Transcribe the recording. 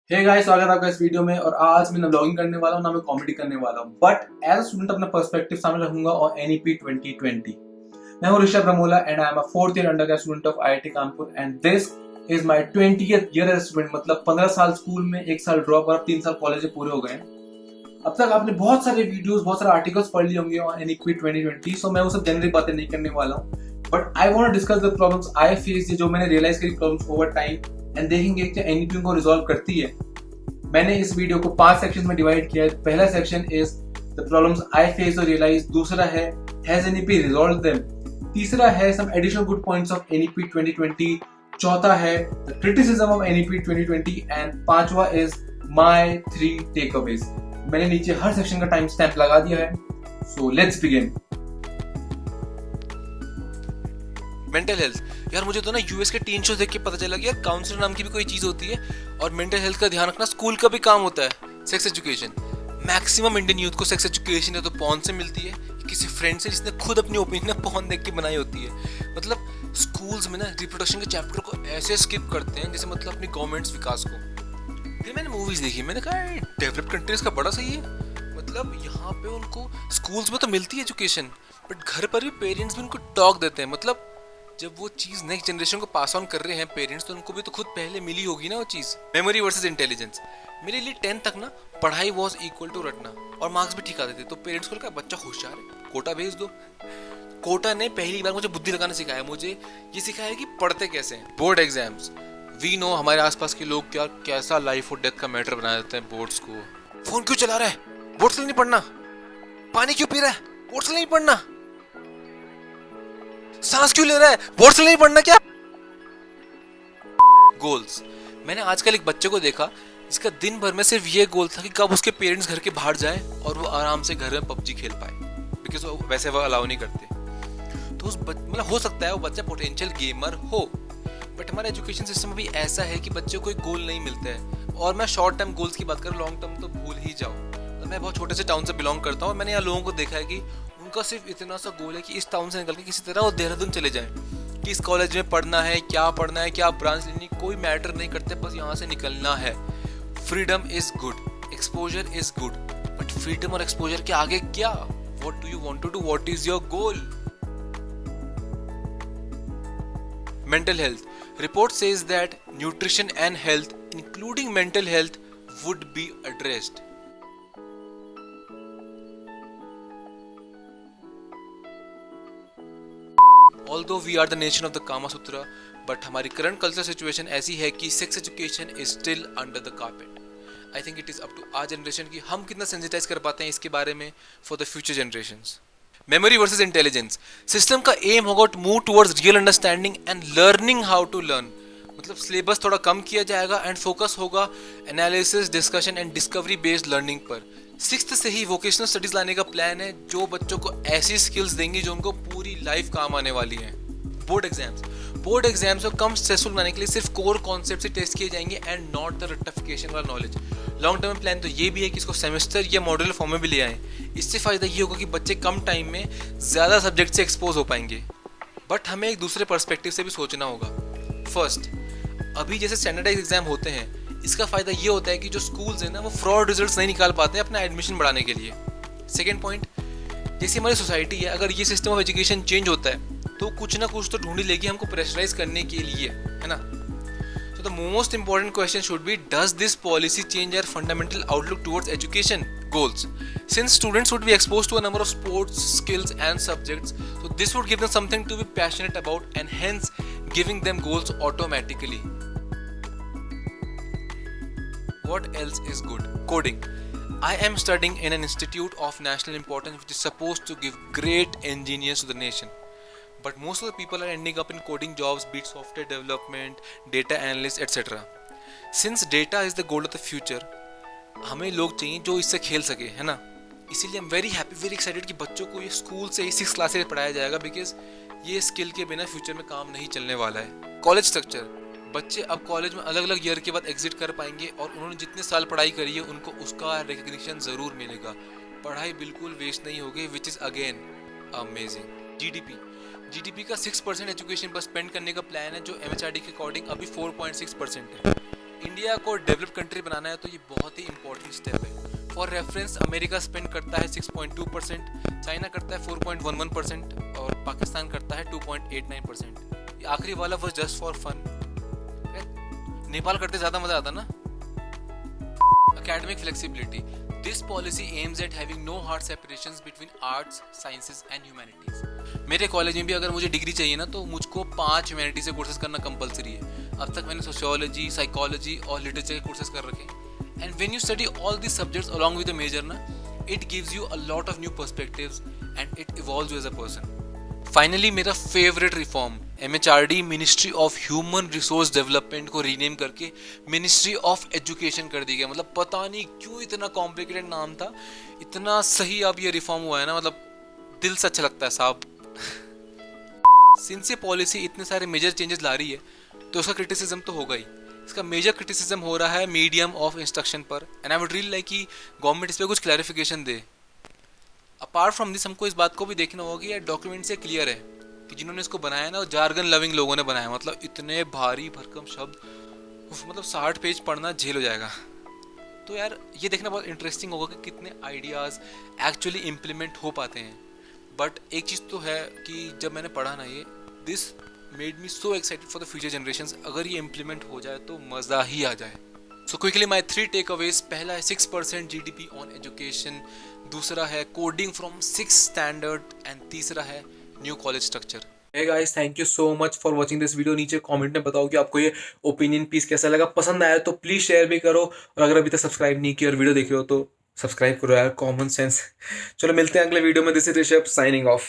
Hey guys, स्वागत है आपका इस वीडियो में। और आज मैं ना ब्लॉगिंग करने वाला हूँ ना मैं कॉमेडी करने वाला हूँ, बट एज अ स्टूडेंट अपना पर्सपेक्टिव सामने रखूंगा और एनईपी 2020। मैं हूँ Rishabh Ramola and I am a fourth year undergraduate student of IIT Kanpur and this is my 20th year as student. मतलब 15 साल स्कूल में, 1 साल ड्रॉप और अब 3 साल कॉलेज में पूरे हो गए हैं। अब तक आपने बहुत सारे वीडियोस, बहुत सारे आर्टिकल्स पढ़ लिए होंगे ऑन एनईपी 2020, सो मैं वो सब जनरली बातें नहीं करने वाला हूँ। But I want to discuss the problems I face, जो मैंने रियलाइज करी प्रॉब्लम्स ओवर टाइम, एंड देखेंगे कि एनईपी को रिजॉल्व करती है। मैंने इस वीडियो को 5 सेक्शन में डिवाइड किया है। पहला section is the problems I face और रियलाइज, दूसरा है हैज एनईपी रिजॉल्व्ड देम, तीसरा है some additional good points of NEP 2020, चौथा है the criticism of NEP 2020 and पांचवा इज माय 3 टेकअवेज। मैंने नीचे हर सेक्शन का टाइम स्टैंप लगा दिया है, so let's begin. Mental health. यार मुझे तो ना यूएस के टीन शो देख के पता चला कि यार काउंसलर नाम की भी कोई चीज होती है और मेंटल हेल्थ का ध्यान रखना स्कूल का भी काम होता है। Sex education, maximum Indian youth को सेक्स एजुकेशन या तो पॉर्न से मिलती है, किसी फ्रेंड से जिसने खुद अपनी ओपिनियन पॉर्न देख के बनाई होती है। मतलब स्कूल्स में ना रिप्रोडक्शन के चैप्टर को ऐसे स्किप करते हैं जैसे मतलब अपनी गवर्नमेंट्स विकास को। फिर मैंने मूवीज देखी, मैंने कहा डेवलप्ड कंट्रीज का बड़ा सही है। मतलब यहाँ पे उनको स्कूल्स में तो मिलती है एजुकेशन, बट घर पर भी पेरेंट्स भी उनको टॉक देते हैं। मतलब जब वो चीज नेक्स्ट जनरेशन को पास ऑन कर रहे हैं पेरेंट्स, तो उनको भी तो खुद पहले मिली होगी ना वो चीज। Memory versus intelligence. मेरे लिए 10th तक ना पढ़ाई वाज इक्वल टू रटना, और मार्क्स भी ठीक आते थे। तो पेरेंट्स को लगा बच्चा होशियार है, कोटा भेज दो। कोटा ने पहली बार मुझे बुद्धि लगाना सिखाया, मुझे ये सिखाया कि पढ़ते कैसे हैं। बोर्ड एग्जाम्स, वी नो हमारे आसपास के लोग क्या कैसा लाइफ और डेथ का मैटर बना देते हैं बोर्ड्स को। फोन क्यों चला रहा है, बोर्ड से नहीं पढ़ना। पानी क्यों पी रहा है, बोर्ड से नहीं पढ़ना। सांस क्यों ले रहा है, बोर्ड से नहीं पढ़ना क्या। गोल्स, मैंने आजकल एक बच्चे को देखा जिसका दिन भर में सिर्फ ये गोल था कि कब उसके पेरेंट्स घर के बाहर जाए और वो आराम से घर में पबजी खेल पाए, बिकॉज वैसे वो अलाउ नहीं करते। तो उस मतलब हो सकता है वो बच्चा पोटेंशियल गेमर हो, बट हमारा एजुकेशन सिस्टम अभी ऐसा है कि बच्चों को कोई गोल नहीं मिलता है। और मैं शॉर्ट टर्म गोल्स की बात करूँ, लॉन्ग टर्म तो भूल ही जाओ। तो मैं बहुत छोटे से टाउन से बिलोंग करता हूँ और मैंने यहाँ लोगों को देखा है कि उनका सिर्फ इतना सा गोल है कि इस टाउन से निकल के किसी तरह वो देहरादून चले जाएं। कि इस कॉलेज में पढ़ना है, क्या ब्रांच लेनी, कोई मैटर नहीं करते, बस यहाँ से निकलना है। Freedom is good, exposure is good, but freedom और एक्सपोजर के आगे क्या? What do you want to do, what is your goal? Mental health report says that nutrition and health, including mental health, would be addressed. Although we are the nation of the Kama Sutra, but हमारी current cultural situation ऐसी है कि sex education is still under the carpet. I think it is up to our generation कि हम कितना sensitize कर पाते हैं इसके बारे में for the future generations. Memory versus intelligence. System का एम होगा to move towards real understanding and learning how to learn. मतलब सिलेबस थोड़ा कम किया जाएगा एंड फोकस होगा analysis, discussion and discovery based learning पर। 6th से ही वोकेशनल स्टडीज लाने का प्लान है जो बच्चों को ऐसी स्किल्स देंगी जो उनको पूरी लाइफ काम आने वाली हैं। बोर्ड एग्जाम्स को कम स्ट्रेसफुल बनाने के लिए सिर्फ कोर कॉन्सेप्ट से टेस्ट किए जाएंगे एंड नॉट द रट्टाफिकेशन वाला नॉलेज। लॉन्ग टर्म प्लान तो ये भी है कि इसको सेमेस्टर या मॉड्यूलर फॉर्म में भी ले आएं। इससे फायदा ये होगा कि बच्चे कम टाइम में ज़्यादा सब्जेक्ट से एक्सपोज हो पाएंगे। बट हमें एक दूसरे पर्सपेक्टिव से भी सोचना होगा। फर्स्ट, अभी जैसे स्टैंडर्डाइज एग्जाम होते हैं, इसका फायदा ये होता है कि जो स्कूल्स हैं ना वो फ्रॉड रिजल्ट्स नहीं निकाल पाते हैं अपना एडमिशन बढ़ाने के लिए। सेकेंड पॉइंट, जैसे हमारी सोसाइटी है, अगर ये सिस्टम ऑफ एजुकेशन चेंज होता है तो कुछ ना कुछ तो ढूंढ ही लेगी हमको प्रेशराइज करने के लिए, है ना। So the most important question should be, does this policy change our fundamental outlook towards education goals? Since students would be exposed to a number of sports, skills and subjects, so this would give them something to be passionate about and hence giving them goals automatically. What else is good? Coding. I am studying in an institute of national importance which is supposed to give great engineers to the nation. But most of the people are ending up in coding jobs, be it software development, data analyst, etc. Since data is the goal of the future, हमें लोग चाहिए जो इससे खेल सके, है ना। इसीलिए I'm very happy, very excited कि बच्चों को ये स्कूल से ही 6th क्लास से पढ़ाया जाएगा, बिकॉज ये स्किल के बिना फ्यूचर में काम नहीं चलने वाला है। कॉलेज स्ट्रक्चर, बच्चे अब कॉलेज में अलग अलग ईयर के बाद एग्जिट कर पाएंगे और उन्होंने जितने साल पढ़ाई करी है उनको उसका रिकग्निशन ज़रूर मिलेगा। पढ़ाई बिल्कुल वेस्ट नहीं होगी, which is again amazing. GDP का 6% एजुकेशन पर स्पेंड करने का प्लान है, जो एमएचआरडी के अकॉर्डिंग अभी 4.6% है। इंडिया को डेवलप कंट्री बनाना है तो ये बहुत ही इंपॉर्टेंट स्टेप है। फॉर रेफरेंस अमेरिका स्पेंड करता है 6.2%, चाइना करता है 4.11% और पाकिस्तान करता है 2.89%। ये आखिरी वाला वो जस्ट फॉर फन। नेपाल करते ज़्यादा मज़ा आता ना। Academic flexibility. This policy aims at having no hard separations between arts, sciences and humanities. मेरे कॉलेज में भी अगर मुझे डिग्री चाहिए ना तो मुझको 5 ह्यूमैनिटी से कोर्सेज करना कंपलसरी है। अब तक मैंने सोशियोलॉजी, साइकोलॉजी और लिटरेचर के कोर्सेज कर रखे। And when you study all this subjects along with the major ना, it gives you a lot of new perspectives and it evolves you as a person. Finally मेरा favourite reform MHRD ministry of human resource development को rename करके ministry of education कर दी गया। मतलब पता नहीं क्यों इतना कॉम्प्लिकेटेड नाम था, इतना सही अब ये रिफॉर्म हुआ है ना, मतलब दिल से अच्छा लगता है साहब। सिंस ये पॉलिसी इतने सारे मेजर चेंजेस ला रही है तो उसका क्रिटिसिज्म तो होगा ही। इसका मेजर क्रिटिसिज्म हो रहा है मीडियम ऑफ इंस्ट्रक्शन पर, and I would really like कि गवर्नमेंट इस पर कुछ clarification they. Apart from this हमको इस बात को भी देखना होगा कि यार डॉक्यूमेंट से क्लियर है कि जिन्होंने इसको बनाया ना वो जार्गन लविंग लोगों ने बनाया। मतलब इतने भारी भरकम शब्द, मतलब 60 पेज पढ़ना झेल हो जाएगा। तो यार ये देखना बहुत इंटरेस्टिंग होगा कि कितने आइडियाज़ एक्चुअली इम्प्लीमेंट हो पाते हैं। बट एक चीज़ तो है कि जब मैंने पढ़ा ना ये, this made me so excited for the future generations. अगर ये इम्प्लीमेंट हो जाए तो मज़ा ही आ जाए। सो क्विकली माई 3 टेकअवेज। पहला है 6% GDP ऑन एजुकेशन, दूसरा है coding from 6th standard and तीसरा है new college structure. Hey guys, thank you so much for watching this video. नीचे कमेंट में बताओ कि आपको ये ओपिनियन पीस कैसा लगा, पसंद आया तो प्लीज शेयर भी करो, और अगर अभी तक सब्सक्राइब नहीं किया और वीडियो देख रहे हो तो सब्सक्राइब करो यार, कॉमन सेंस। चलो मिलते हैं अगले वीडियो में। This is Rishabh signing off.